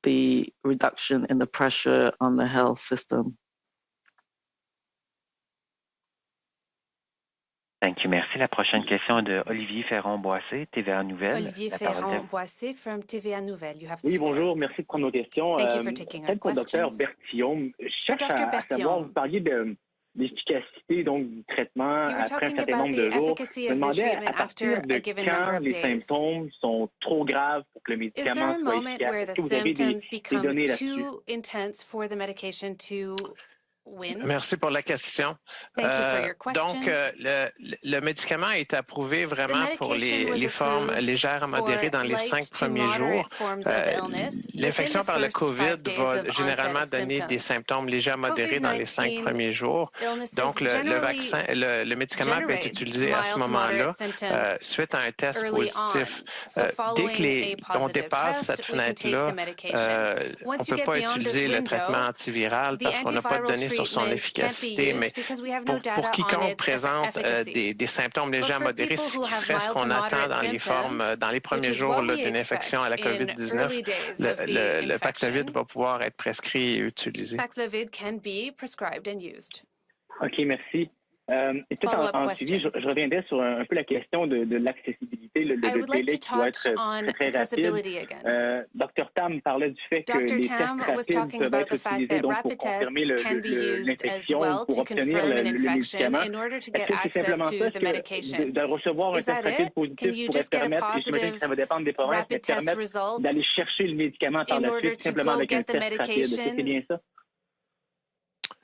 the reduction in the pressure on the health system. Thank you. Merci. La prochaine question de Olivier Ferron-Boissé, TVA Nouvelle. Olivier Ferron-Boissé from TVA Nouvelle. You have the Oui, floor. bonjour. Merci de prendre nos questions. Thank you for taking our Pour Dr. questions. Bertillon, je cherche à savoir, vous parliez de l'efficacité donc, du traitement You were après un talking certain about nombre the de jours. efficacy Je me of the demandais treatment à after partir de a given number quand of les days. symptômes sont trop graves pour que le Is there médicament a soit moment efficace. where Est-ce the que vous avez symptoms des become données là-dessus? too intense for the medication to win? Merci pour la question. Thank you for your question. Donc, le médicament est approuvé vraiment pour les formes légères à modérées dans les 5 premiers jours. L'infection par le COVID va généralement donner des symptômes légers à modérés dans les 5 premiers jours. Donc, le médicament peut être utilisé à ce moment-là suite à un test positif. Dès qu'on dépasse cette fenêtre-là, on ne peut pas utiliser le traitement antiviral parce qu'on n'a pas de données sur son efficacité, mais pour quiconque présente des symptômes légers à modérés, ce qui serait ce qu'on attend dans les premiers jours d'une infection à la COVID-19, le Paxlovid va pouvoir être prescrit et utilisé. Paxlovid can be prescribed and used. OK, merci. Et peut-être en suivi, je reviendrai sur un peu la question de l'accessibilité, le délai qui doit être très rapide. Dr. Tam parlait du fait que les tests rapides peuvent être utilisés donc, pour confirmer l'infection, pour obtenir le médicament. Est-ce que c'est simplement ça, de recevoir un test rapide positif pourrait permettre, et j'imagine que ça va dépendre des provinces, mais permettre d'aller chercher le médicament par la suite simplement avec un test rapide? Est-ce que c'est bien ça?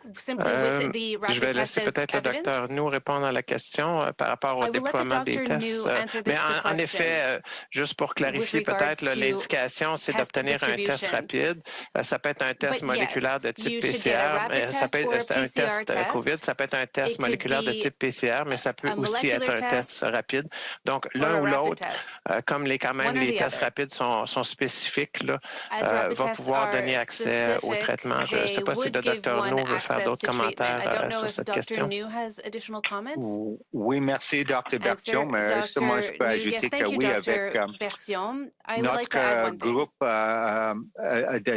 Je vais laisser peut-être le docteur nous répondre à la question par rapport au déploiement des tests. Mais en effet, juste pour clarifier peut-être, l'indication, c'est d'obtenir un test rapide. Ça peut être un test moléculaire de type PCR, mais ça peut être un test COVID, ça peut être un test moléculaire de type PCR, mais ça peut aussi être un test rapide. Donc, l'un ou l'autre, comme les tests rapides sont spécifiques, là, va pouvoir donner accès au traitement. Je ne sais pas si le docteur Nou veut faire d'autres commentaires sur cette question. Oui, merci, Dr. Berthiaume. Moi, je peux ajouter que oui, avec notre groupe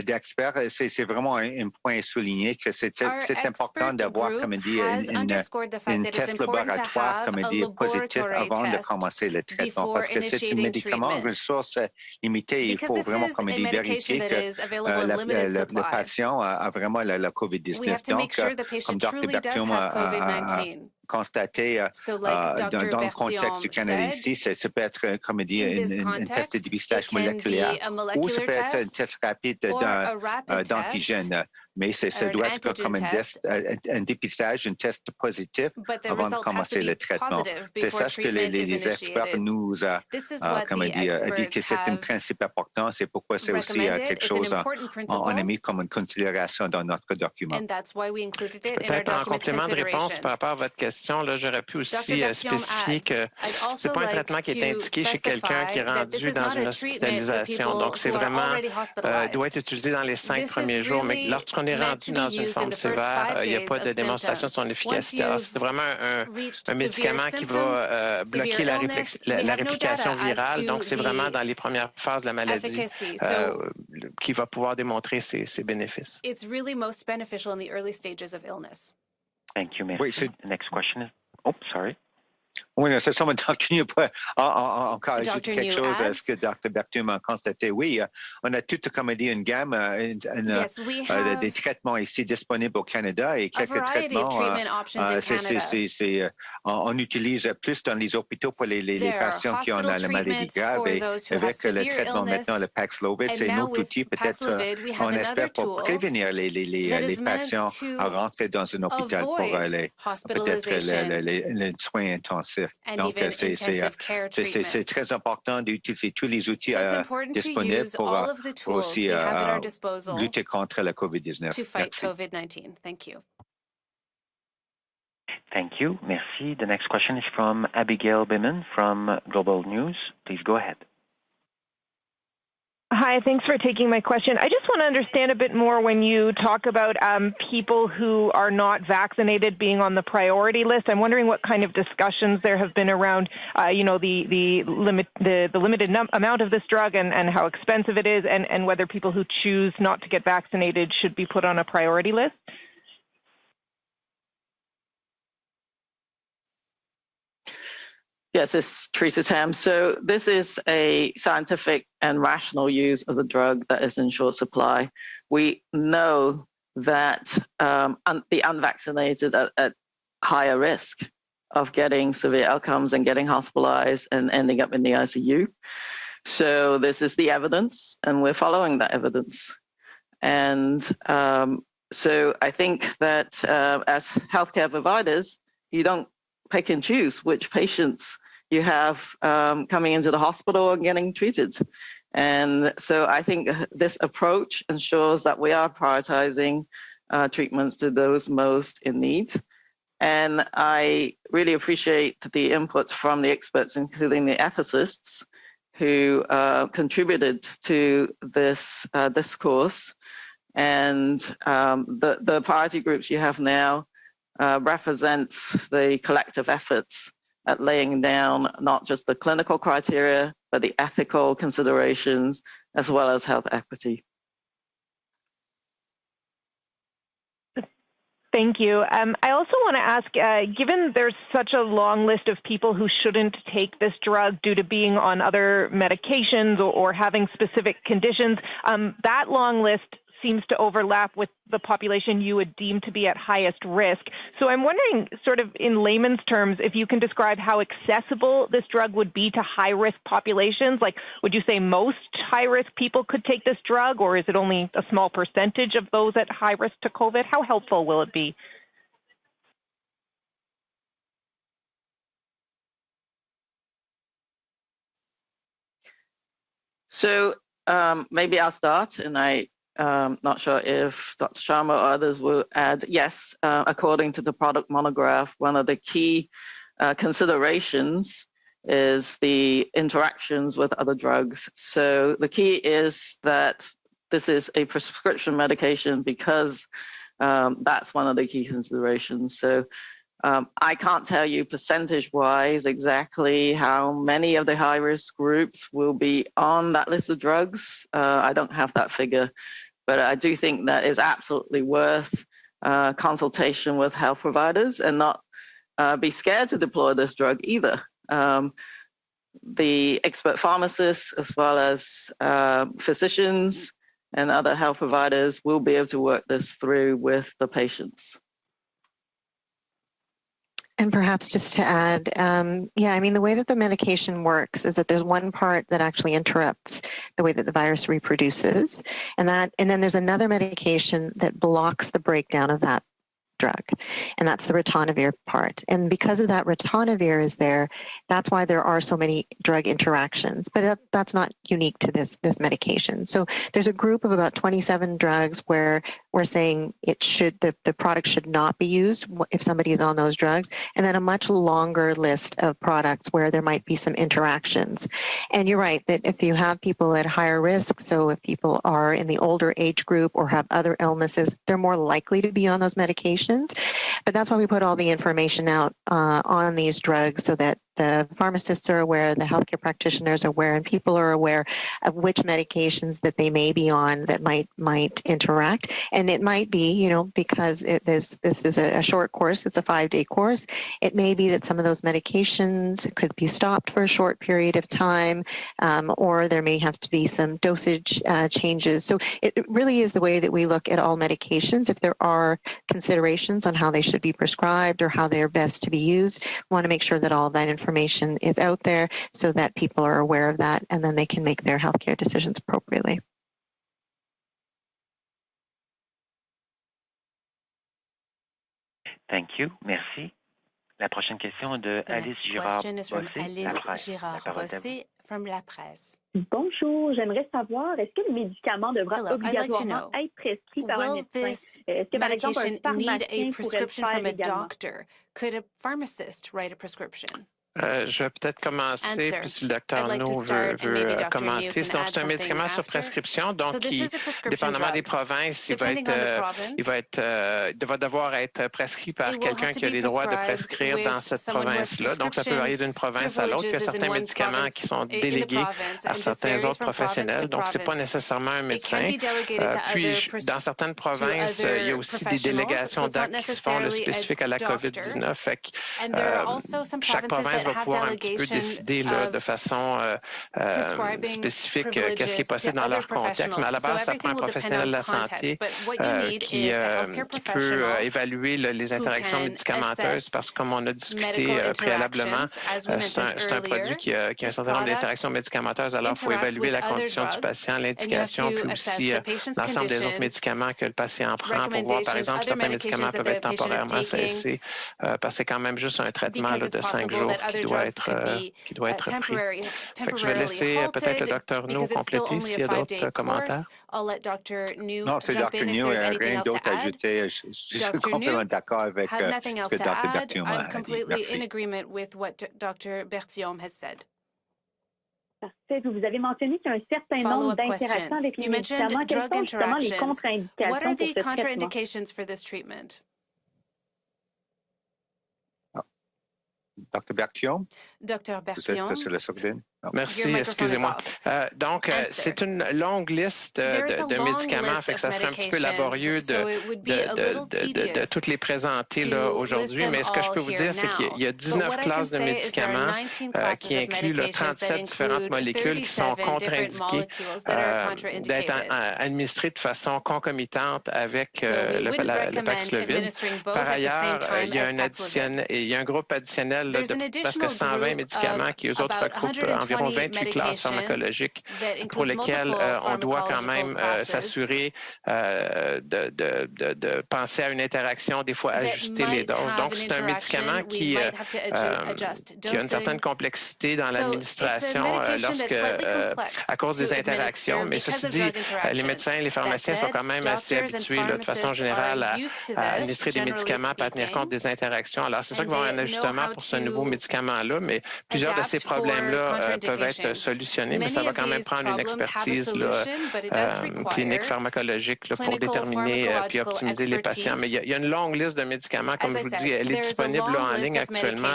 d'experts, c'est vraiment un point souligné que c'est important d'avoir, comme dit, une test laboratoire, comme dit, positif avant de commencer le traitement, parce que c'est un médicament en ressources limitées. Il faut vraiment, comme dit, vérifier que le patient a vraiment la COVID-19. Donc, comme Dr. Berthiaume a constaté dans le contexte du Canada ici, ça peut être, comme dit, un test de dépistage moléculaire ou ça peut être un test rapide d'antigène. Mais ça doit être comme un dépistage, un test positif avant de commencer le traitement. C'est ça ce que les experts nous ont dit que c'est un principe important. C'est pourquoi c'est aussi quelque chose on a mis comme une considération dans notre document. Peut-être en complément de réponse par rapport à votre question, j'aurais pu aussi spécifier que ce n'est pas un traitement qui est indiqué chez quelqu'un qui est rendu dans une hospitalisation. Donc, c'est vraiment, doit être utilisé dans les 5 premiers jours. Mais lorsqu'on est rendu dans une forme sévère, il n'y a pas de démonstration de son efficacité. C'est vraiment un médicament qui va bloquer la réplication virale. Donc, c'est vraiment dans les premières phases de la maladie qui va pouvoir démontrer ses bénéfices. It's really most beneficial in the early stages of illness. Thank you, merci. The next question is... Oh, sorry. Oui, c'est ça, mais Dr. New peut encore ajouter quelque chose à ce que Dr. Berthiaume a constaté. Oui, on a toute, comme dit, une gamme des traitements ici disponibles au Canada et quelques traitements. On utilise plus dans les hôpitaux pour les patients qui ont la maladie grave et avec le traitement maintenant, le Paxlovid, c'est un autre outil peut-être, on espère, pour prévenir les patients à rentrer dans un hôpital pour peut-être les soins intensifs. Donc, c'est très important d'utiliser tous les outils disponibles pour aussi lutter contre la COVID-19. Thank you. Merci. The next question is from Abigail Biman from Global News. Please go ahead. Hi, thanks for taking my question. I just want to understand a bit more when you talk about people who are not vaccinated being on the priority list. I'm wondering what kind of discussions there have been around, the limited amount of this drug and how expensive it is, and whether people who choose not to get vaccinated should be put on a priority list. Yes, this is Teresa Tam. So this is a scientific and rational use of the drug that is in short supply. We know that the unvaccinated are at higher risk of getting severe outcomes and getting hospitalized and ending up in the ICU. So this is the evidence, and we're following that evidence. And so I think that as healthcare providers, you don't pick and choose which patients you have coming into the hospital and getting treated. And so I think this approach ensures that we are prioritizing treatments to those most in need. And I really appreciate the input from the experts, including the ethicists, who contributed to this discourse. And the priority groups you have now represents the collective efforts at laying down not just the clinical criteria, but the ethical considerations, as well as health equity. Thank you. I also want to ask, given there's such a long list of people who shouldn't take this drug due to being on other medications or having specific conditions, that long list seems to overlap with the population you would deem to be at highest risk. So I'm wondering, sort of in layman's terms, if you can describe how accessible this drug would be to high-risk populations. Like, would you say most high-risk people could take this drug, or is it only a small percentage of those at high risk to COVID? How helpful will it be? So maybe I'll start, and I'm not sure if Dr. Sharma or others will add. Yes, according to the product monograph, one of the key considerations is the interactions with other drugs. So the key is that this is a prescription medication because that's one of the key considerations. So I can't tell you percentage-wise exactly how many of the high-risk groups will be on that list of drugs. I don't have that figure, but I do think that is absolutely worth consultation with health providers and not be scared to deploy this drug either. The expert pharmacists, as well as physicians and other health providers, will be able to work this through with the patients. And perhaps just to add, the way that the medication works is that there's one part that actually interrupts the way that the virus reproduces, and then there's another medication that blocks the breakdown of that drug, and that's the ritonavir part. And because of that, ritonavir is there. That's why there are so many drug interactions, but that's not unique to this medication. So there's a group of about 27 drugs where we're saying the product should not be used if somebody is on those drugs, and then a much longer list of products where there might be some interactions. And you're right that if you have people at higher risk, so if people are in the older age group or have other illnesses, they're more likely to be on those medications. But that's why we put all the information out on these drugs so that the pharmacists are aware, the healthcare practitioners are aware, and people are aware of which medications that they may be on that might interact. And it might be, because this is a short course, it's a 5-day course, it may be that some of those medications could be stopped for a short period of time, or there may have to be some dosage changes. So it really is the way that we look at all medications. If there are considerations on how they should be prescribed or how they're best to be used, we want to make sure that all that information is out there so that people are aware of that, and then they can make their healthcare decisions appropriately. Thank you. Merci. La prochaine question de Alice Girard-Bossé from La Presse. Bonjour, j'aimerais savoir, est-ce que le médicament devra obligatoirement être prescrit par un médecin? Est-ce que, par exemple, un pharmacien pourrait le faire également? Could a pharmacist write a prescription? Je vais peut-être commencer, puis si le docteur No veut commenter. Donc, c'est un médicament sur prescription, donc dépendamment des provinces, il va devoir être prescrit par quelqu'un qui a les droits de prescrire dans cette province-là. Donc, ça peut varier d'une province à l'autre. Il y a certains médicaments qui sont délégués à certains autres professionnels, donc ce n'est pas nécessairement un médecin. Puis, dans certaines provinces, il y a aussi des délégations d'actes qui se font spécifiques à la COVID-19. Fait que, chaque province va pouvoir un petit peu décider de façon spécifique qu'est-ce qui est possible dans leur contexte. Mais à la base, ça prend un professionnel de la santé qui peut évaluer les interactions médicamenteuses parce que, comme on a discuté préalablement, c'est un produit qui a un certain nombre d'interactions médicamenteuses. Alors, il faut évaluer la condition du patient, l'indication, puis aussi l'ensemble des autres médicaments que le patient prend pour voir, par exemple, certains médicaments peuvent être temporairement cessés parce que c'est quand même juste un traitement de 5 jours qui doit être pris. Fait que je vais laisser peut-être le Dr. No compléter s'il y a d'autres commentaires. Non, c'est Dr. New, rien d'autre à ajouter. Je suis complètement d'accord avec ce que Dr. Berthiaume a dit. Merci. Parfait. Vous avez mentionné qu'il y a un certain nombre d'interactions avec les médicaments. Quelles sont justement les contre-indications pour ce traitement? Dr. Berthiaume? Dr. Vous êtes sur le SOCDIN? Merci, excusez-moi. Donc, c'est une longue liste de médicaments, fait que ça serait un petit peu laborieux de toutes les présenter là, aujourd'hui, mais ce que je peux vous dire, c'est qu'il y a 19 classes de médicaments qui incluent 37 différentes molécules qui sont contre-indiquées d'être administrées de façon concomitante avec le Paxlovid. Par ailleurs, il y a un groupe additionnel de presque 120 médicaments qui, eux autres, recoupent environ 28 classes pharmacologiques pour lesquelles on doit quand même s'assurer de penser à une interaction, des fois ajuster les doses. Donc, c'est un médicament qui a une certaine complexité dans l'administration à cause des interactions. Mais ceci dit, les médecins, les pharmaciens sont quand même assez habitués, de façon générale, à administrer des médicaments et à tenir compte des interactions. Alors, c'est sûr qu'il va y avoir un ajustement pour ce nouveau médicament-là, mais plusieurs de ces problèmes-là peuvent être solutionnés, mais ça va quand même prendre une expertise clinique, pharmacologique pour déterminer puis optimiser les patients. Mais il y a une longue liste de médicaments, comme je vous dis, elle est disponible en ligne actuellement.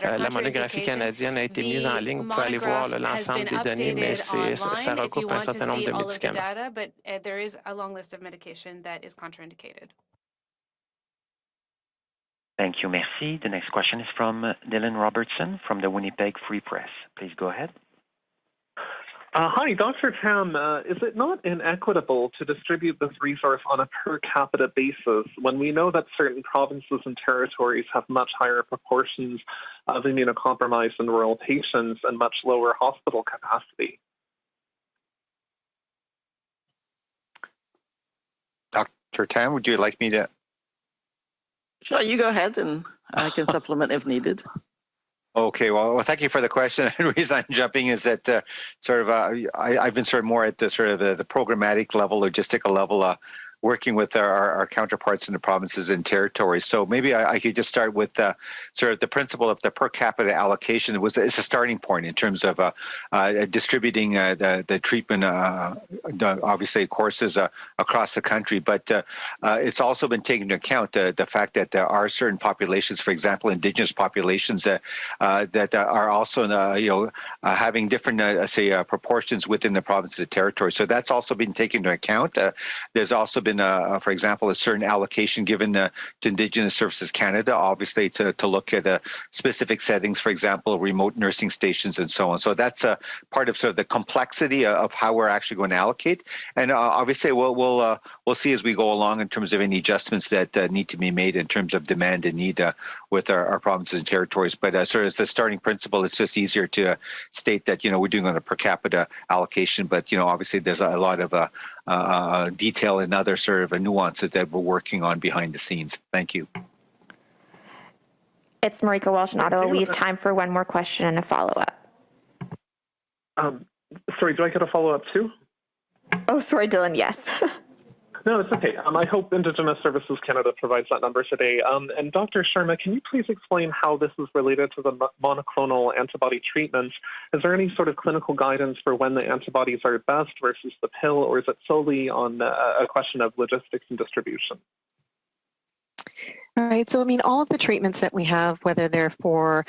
La monographie canadienne a été mise en ligne. Vous pouvez aller voir l'ensemble des données, mais ça recoupe un certain nombre de médicaments. Thank you. Merci. The next question is from Dylan Robertson from the Winnipeg Free Press. Please go ahead. Hi, Dr. Tam. Is it not inequitable to distribute this resource on a per capita basis when we know that certain provinces and territories have much higher proportions of immunocompromised and rural patients and much lower hospital capacity? Dr. Tam, would you like me to? Sure, you go ahead and I can supplement if needed. Okay, well, thank you for the question. The reason I'm jumping is that I've been more at the programmatic level, logistical level, working with our counterparts in the provinces and territories. So maybe I could just start with the principle of the per capita allocation. It's a starting point in terms of distributing the treatment, obviously courses across the country. But it's also been taken into account the fact that there are certain populations, for example, Indigenous populations that are also having different proportions within the provinces and territories. So that's also been taken into account. There's also been for example, a certain allocation given to Indigenous Services Canada, obviously to look at specific settings, for example, remote nursing stations and so on. So that's part of the complexity of how we're actually going to allocate. And obviously, we'll see as we go along in terms of any adjustments that need to be made in terms of demand and need with our provinces and territories. But as the starting principle, it's just easier to state that we're doing on a per capita allocation. But obviously, there's a lot of detail and other nuances that we're working on behind the scenes. Thank you. It's Marika Walsh in Ottawa. We have time for one more question and a follow-up. Sorry, do I get a follow-up too? Oh, sorry, Dylan, yes. No, it's okay. I hope Indigenous Services Canada provides that number today. And Dr. Sharma, can you please explain how this is related to the monoclonal antibody treatments? Is there any sort of clinical guidance for when the antibodies are best versus the pill, or is it solely on a question of logistics and distribution? All right. So, all of the treatments that we have, whether they're for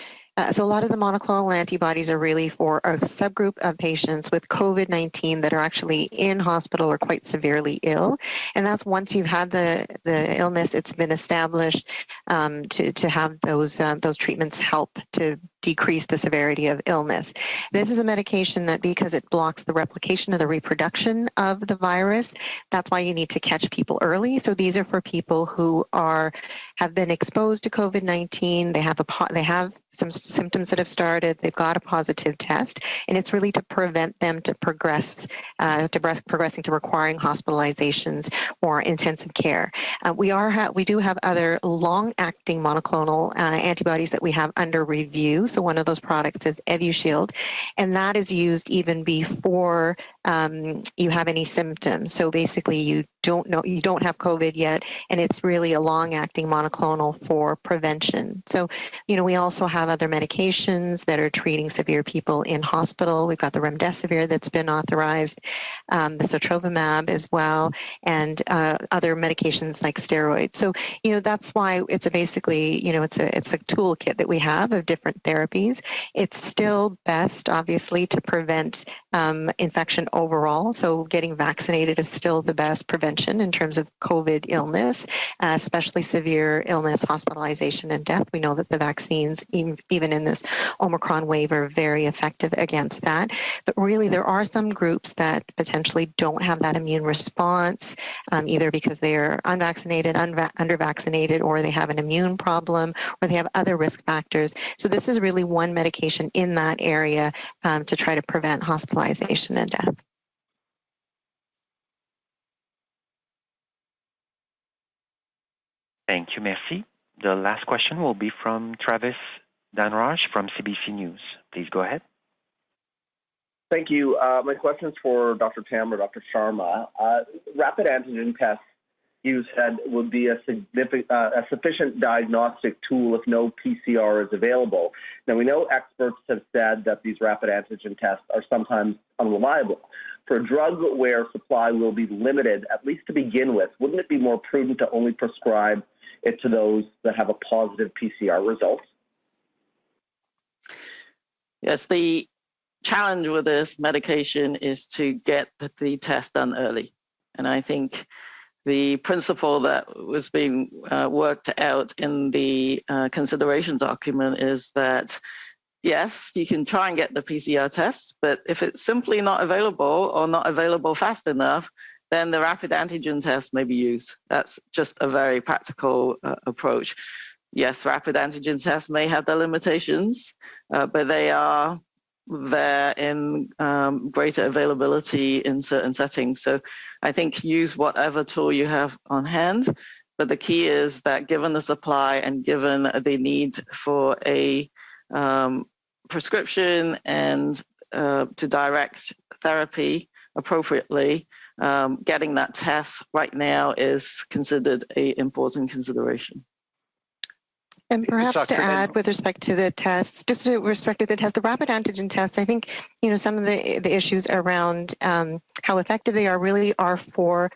so a lot of the monoclonal antibodies are really for a subgroup of patients with COVID-19 that are actually in hospital or quite severely ill. And that's once you've had the illness, it's been established to have those treatments help to decrease the severity of illness. This is a medication that, because it blocks the replication of the reproduction of the virus, that's why you need to catch people early. So these are for people who have been exposed to COVID-19. They have some symptoms that have started. They've got a positive test, and it's really to prevent them to progressing to requiring hospitalizations or intensive care. We do have other long-acting monoclonal antibodies that we have under review. So one of those products is EvuShield, and that is used even before you have any symptoms. So basically you don't have COVID yet, and it's really a long-acting monoclonal for prevention. So, we also have other medications that are treating severe people in hospital. We've got the remdesivir that's been authorized, the sotrovimab as well, and other medications like steroids. So, that's why it's basically, it's a toolkit that we have of different therapies. It's still best, obviously, to prevent infection overall. So getting vaccinated is still the best prevention in terms of COVID illness, especially severe illness, hospitalization, and death. We know that the vaccines, even in this Omicron wave, are very effective against that. But really, there are some groups that potentially don't have that immune response, either because they are unvaccinated, under-vaccinated, or they have an immune problem, or they have other risk factors. So this is really one medication in that area to try to prevent hospitalization and death. Thank you, merci. The last question will be from Travis Danraj from CBC News. Please go ahead. Thank you. My question is for Dr. Tam or Dr. Sharma. Rapid antigen tests, you said, would be a sufficient diagnostic tool if no PCR is available. Now, we know experts have said that these rapid antigen tests are sometimes unreliable. For a drug where supply will be limited, at least to begin with, wouldn't it be more prudent to only prescribe it to those that have a positive PCR result? Yes, the challenge with this medication is to get the test done early. And I think the principle that was being worked out in the consideration document is that, yes, you can try and get the PCR test, but if it's simply not available or not available fast enough, then the rapid antigen test may be used. That's just a very practical approach. Yes, rapid antigen tests may have their limitations, but they are there in greater availability in certain settings. So I think use whatever tool you have on hand. But the key is that given the supply and given the need for a prescription and to direct therapy appropriately, getting that test right now is considered an important consideration. And perhaps to add with respect to the tests, just with respect to the test, the rapid antigen tests, I think, some of the issues around how effective they are really are for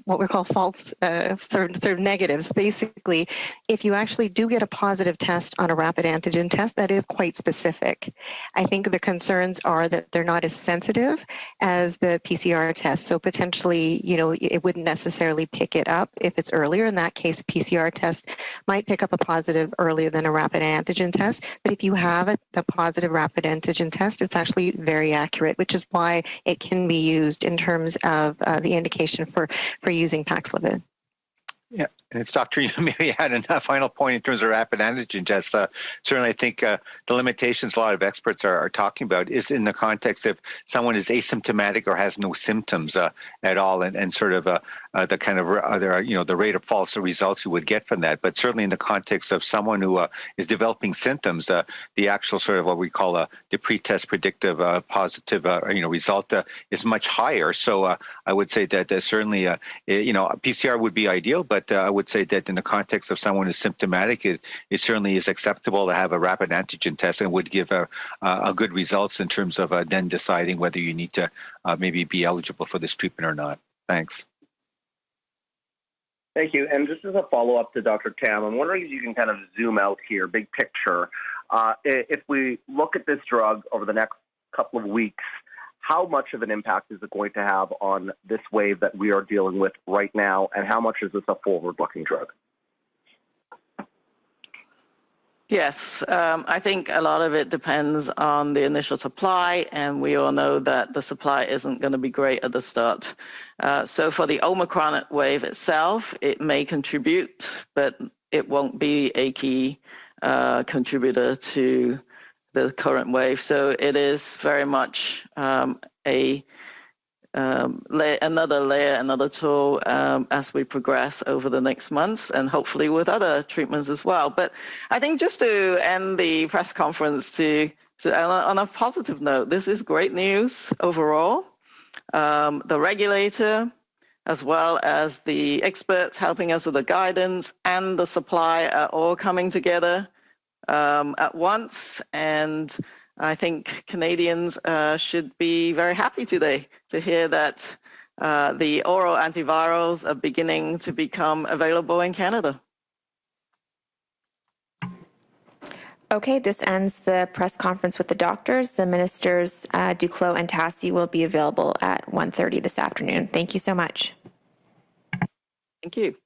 what we call false sort of negatives. Basically, if you actually do get a positive test on a rapid antigen test, that is quite specific. I think the concerns are that they're not as sensitive as the PCR test. So potentially, it wouldn't necessarily pick it up if it's earlier. In that case, a PCR test might pick up a positive earlier than a rapid antigen test. But if you have a positive rapid antigen test, it's actually very accurate, which is why it can be used in terms of the indication for using Paxlovid. Yeah, and it's Dr. You maybe had a final point in terms of rapid antigen tests. Certainly, I think the limitations a lot of experts are talking about is in the context of someone is asymptomatic or has no symptoms at all, and sort of the kind of the rate of false results you would get from that. But certainly in the context of someone who is developing symptoms, the actual sort of what we call the pretest predictive positive result is much higher. So I would say that certainly PCR would be ideal, but I would say that in the context of someone who's symptomatic, it certainly is acceptable to have a rapid antigen test and would give a good results in terms of then deciding whether you need to maybe be eligible for this treatment or not. Thanks. Thank you. And just as a follow-up to Dr. Tam, I'm wondering if you can kind of zoom out here, big picture. If we look at this drug over the next couple of weeks, how much of an impact is it going to have on this wave that we are dealing with right now, and how much is this a forward-looking drug? Yes, I think a lot of it depends on the initial supply, and we all know that the supply isn't going to be great at the start. So for the Omicron wave itself, it may contribute, but it won't be a key contributor to the current wave. So it is very much another layer, another tool as we progress over the next months, and hopefully with other treatments as well. But I think just to end the press conference on a positive note, this is great news overall. the regulator, as well as the experts helping us with the guidance and the supply are all coming together at once. And I think Canadians should be very happy today to hear that the oral antivirals are beginning to become available in Canada. Okay, this ends the press conference with the doctors. The ministers, Duclos and Tassi, will be available at 1:30 this afternoon. Thank you so much. Thank you.